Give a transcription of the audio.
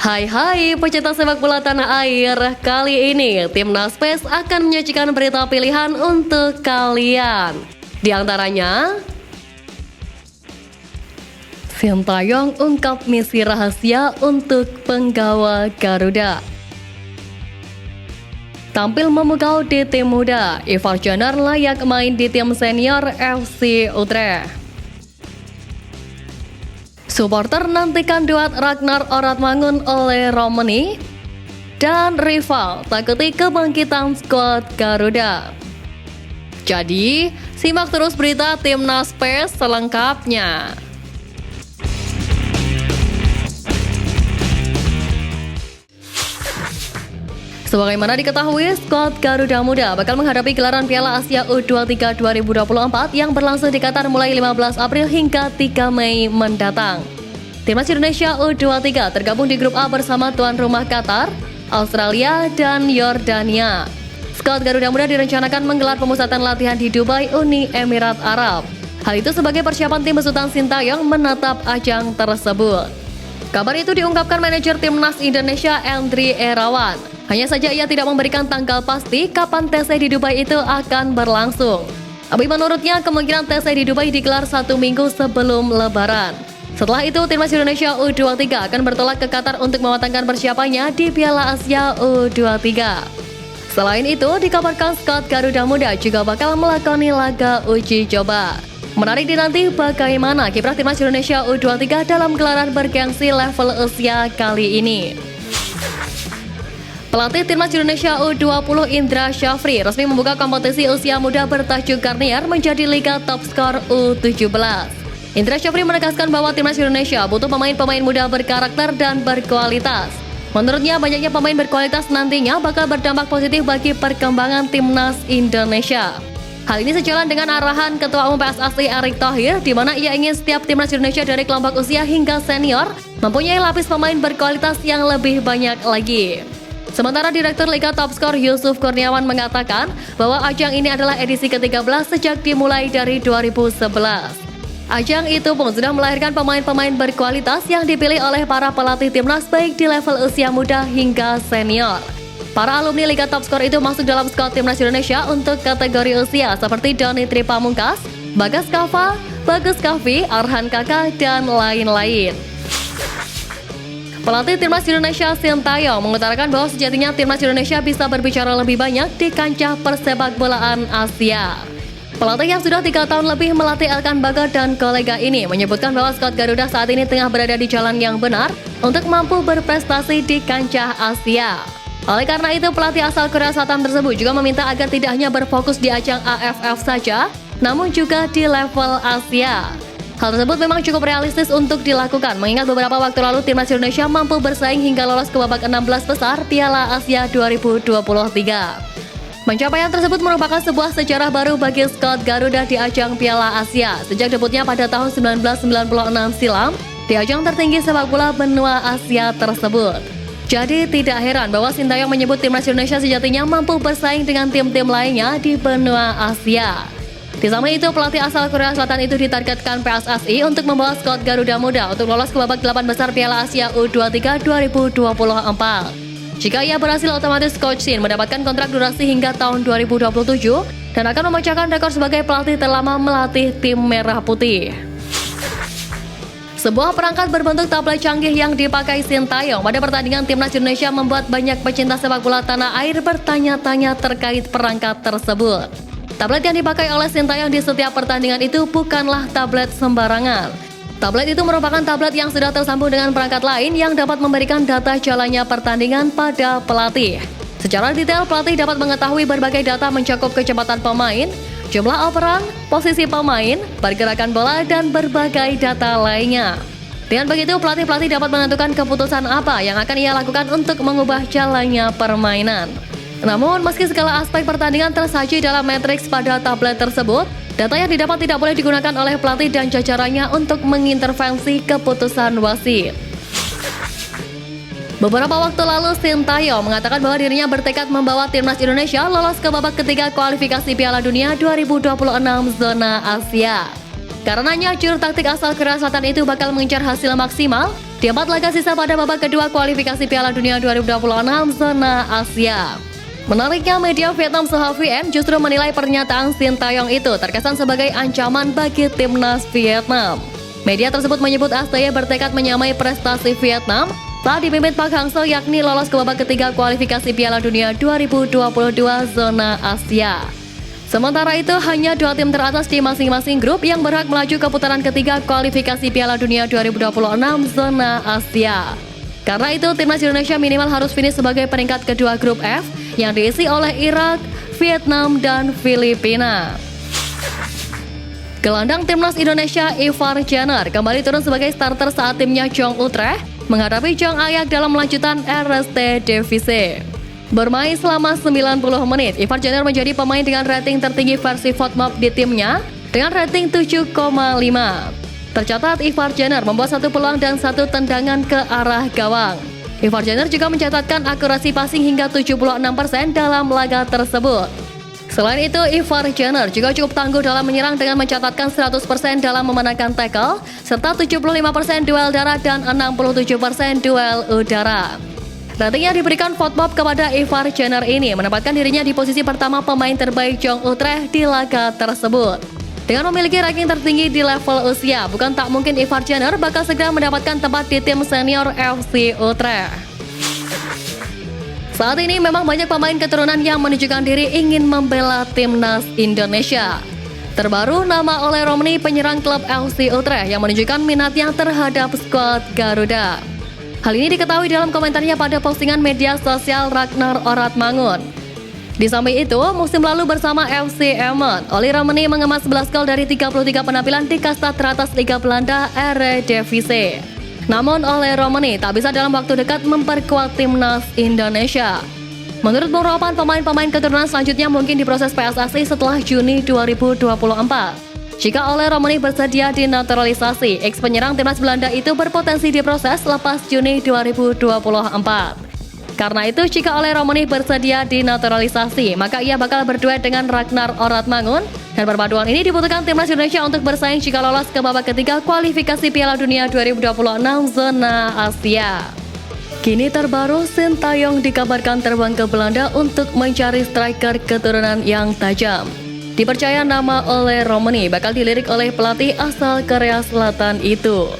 Hai pecinta sepak bola tanah air. Kali ini Timnas PES akan menyajikan berita pilihan untuk kalian. Di antaranya, Sintayong ungkap misi rahasia untuk penggawa Garuda. Tampil memukau di tim muda, Ivar Jenner layak main di tim senior FC Utrecht. Supporter nantikan duet Ragnar Oratmangun oleh Romani, dan rival takuti kebangkitan skuad Garuda. Jadi, simak terus berita Timnas PES selengkapnya. Sebagaimana diketahui, skuad Garuda Muda bakal menghadapi gelaran Piala Asia U23 2024 yang berlangsung di Qatar mulai 15 April hingga 3 Mei mendatang. Timnas Indonesia U23 tergabung di grup A bersama tuan rumah Qatar, Australia, dan Yordania. Skuad Garuda Muda direncanakan menggelar pemusatan latihan di Dubai, Uni Emirat Arab. Hal itu sebagai persiapan tim besutan Sintayong menatap ajang tersebut. Kabar itu diungkapkan manajer Timnas Indonesia Andri Irawan. Hanya saja ia tidak memberikan tanggal pasti kapan TC di Dubai itu akan berlangsung. Tapi menurutnya kemungkinan TC di Dubai digelar 1 minggu sebelum Lebaran. Setelah itu Timnas Indonesia U23 akan bertolak ke Qatar untuk mematangkan persiapannya di Piala Asia U23. Selain itu dikabarkan skuad Garuda Muda juga bakal melakoni laga uji coba. Menarik dinanti bagaimana kiprah Timnas Indonesia U23 dalam gelaran bergengsi level usia kali ini. Pelatih Timnas Indonesia U20 Indra Syafri resmi membuka kompetisi usia muda bertajuk Garnier menjadi Liga Top Skor U17. Indra Syafri menegaskan bahwa Timnas Indonesia butuh pemain-pemain muda berkarakter dan berkualitas. Menurutnya banyaknya pemain berkualitas nantinya bakal berdampak positif bagi perkembangan Timnas Indonesia. Hal ini sejalan dengan arahan Ketua Umum PSSI Erick Thohir, di mana ia ingin setiap Timnas Indonesia dari kelompok usia hingga senior mempunyai lapis pemain berkualitas yang lebih banyak lagi. Sementara Direktur Liga Top Skor Yusuf Kurniawan mengatakan bahwa ajang ini adalah edisi ke-13 sejak dimulai dari 2011. Ajang itu pun sudah melahirkan pemain-pemain berkualitas yang dipilih oleh para pelatih Timnas baik di level usia muda hingga senior. Para alumni Liga Top Skor itu masuk dalam skuad Timnas Indonesia untuk kategori usia seperti Doni Tripamungkas, Bagas Kava, Bagus Kavi, Arhan Kaka, dan lain-lain. Pelatih Timnas Indonesia Sintayong mengutarakan bahwa sejatinya Timnas Indonesia bisa berbicara lebih banyak di kancah persepakbolaan Asia. Pelatih yang sudah 3 tahun lebih melatih Elkan Bagot dan kolega ini menyebutkan bahwa skuad Garuda saat ini tengah berada di jalan yang benar untuk mampu berprestasi di kancah Asia. Oleh karena itu, pelatih asal Korea Selatan tersebut juga meminta agar tidak hanya berfokus di ajang AFF saja, namun juga di level Asia. Hal tersebut memang cukup realistis untuk dilakukan, mengingat beberapa waktu lalu Timnas Indonesia mampu bersaing hingga lolos ke babak 16 besar Piala Asia 2023. Pencapaian tersebut merupakan sebuah sejarah baru bagi skuad Garuda di ajang Piala Asia sejak debutnya pada tahun 1996 silam di ajang tertinggi sepak bola benua Asia tersebut. Jadi tidak heran bahwa Sintayong menyebut Timnas Indonesia sejatinya mampu bersaing dengan tim-tim lainnya di benua Asia. Di samping itu, pelatih asal Korea Selatan itu ditargetkan PSSI untuk membawa skuad Garuda Muda untuk lolos ke babak 8 besar Piala Asia U23 2024. Jika ia berhasil, otomatis Coach Shin mendapatkan kontrak durasi hingga tahun 2027 dan akan memecahkan rekor sebagai pelatih terlama melatih tim Merah Putih. Sebuah perangkat berbentuk tablet canggih yang dipakai Sintayong pada pertandingan Timnas Indonesia membuat banyak pecinta sepak bola tanah air bertanya-tanya terkait perangkat tersebut. Tablet yang dipakai oleh Sintayong di setiap pertandingan itu bukanlah tablet sembarangan. Tablet itu merupakan tablet yang sudah tersambung dengan perangkat lain yang dapat memberikan data jalannya pertandingan pada pelatih. Secara detail, pelatih dapat mengetahui berbagai data mencakup kecepatan pemain, jumlah operan, posisi pemain, pergerakan bola, dan berbagai data lainnya. Dengan begitu, pelatih-pelatih dapat menentukan keputusan apa yang akan ia lakukan untuk mengubah jalannya permainan. Namun, meski segala aspek pertandingan tersaji dalam matriks pada tablet tersebut, data yang didapat tidak boleh digunakan oleh pelatih dan jajarannya untuk mengintervensi keputusan wasit. Beberapa waktu lalu, Sintayong mengatakan bahwa dirinya bertekad membawa Timnas Indonesia lolos ke babak ketiga kualifikasi Piala Dunia 2026 zona Asia. Karenanya, juru taktik asal Korea Selatan itu bakal mengincar hasil maksimal di 4 laga sisa pada babak kedua kualifikasi Piala Dunia 2026 zona Asia. Menariknya, media Vietnam Soha VM justru menilai pernyataan Sintayong itu terkesan sebagai ancaman bagi timnas Vietnam. Media tersebut menyebut ASTY bertekad menyamai prestasi Vietnam saat dipimpin Park Hang-seo, yakni lolos ke babak ketiga kualifikasi Piala Dunia 2022 zona Asia. Sementara itu, hanya 2 tim teratas di masing-masing grup yang berhak melaju ke putaran ketiga kualifikasi Piala Dunia 2026 zona Asia. Karena itu, timnas Indonesia minimal harus finish sebagai peringkat kedua grup F yang diisi oleh Irak, Vietnam, dan Filipina. Gelandang timnas Indonesia Ivar Jenner kembali turun sebagai starter saat timnya Jong Utrecht menghadapi Jong Ayak dalam lanjutan Eredivisie. Bermain selama 90 menit, Ivar Jenner menjadi pemain dengan rating tertinggi versi FOTMAP di timnya dengan rating 7,5. Tercatat Ivar Jenner membuat 1 peluang dan 1 tendangan ke arah gawang. Ivar Jenner juga mencatatkan akurasi passing hingga 76% dalam laga tersebut. Selain itu, Ivar Jenner juga cukup tangguh dalam menyerang dengan mencatatkan 100% dalam memenangkan tackle, serta 75% duel darat dan 67% duel udara. Ratingnya diberikan FOTMAP kepada Ivar Jenner ini menempatkan dirinya di posisi pertama pemain terbaik Jong Utrecht di laga tersebut. Dengan memiliki ranking tertinggi di level usia, bukan tak mungkin Ivar Jenner bakal segera mendapatkan tempat di tim senior FC Utrecht. Saat ini memang banyak pemain keturunan yang menunjukkan diri ingin membela timnas Indonesia. Terbaru nama Ole Romney, penyerang klub FC Utrecht yang menunjukkan minatnya terhadap skuad Garuda. Hal ini diketahui dalam komentarnya pada postingan media sosial Ragnar Oratmangun. Di samping itu, musim lalu bersama FC Emmen, Ole Romney mengemas 11 gol dari 33 penampilan di kasta teratas Liga Belanda Eredivisie. Namun Ole Romney tak bisa dalam waktu dekat memperkuat timnas Indonesia. Menurut Bung Ropan, pemain-pemain keturunan selanjutnya mungkin diproses PSSI setelah Juni 2024. Jika Ole Romney bersedia dinaturalisasi, ex penyerang timnas Belanda itu berpotensi diproses lepas Juni 2024. Karena itu, jika Ole Romney bersedia dinaturalisasi, maka ia bakal berduet dengan Ragnar Oratmangun, dan perpaduan ini dibutuhkan timnas Indonesia untuk bersaing jika lolos ke babak ketiga kualifikasi Piala Dunia 2026 zona Asia. Kini terbaru, Sintayong dikabarkan terbang ke Belanda untuk mencari striker keturunan yang tajam. Dipercaya nama Ole Romney bakal dilirik oleh pelatih asal Korea Selatan itu.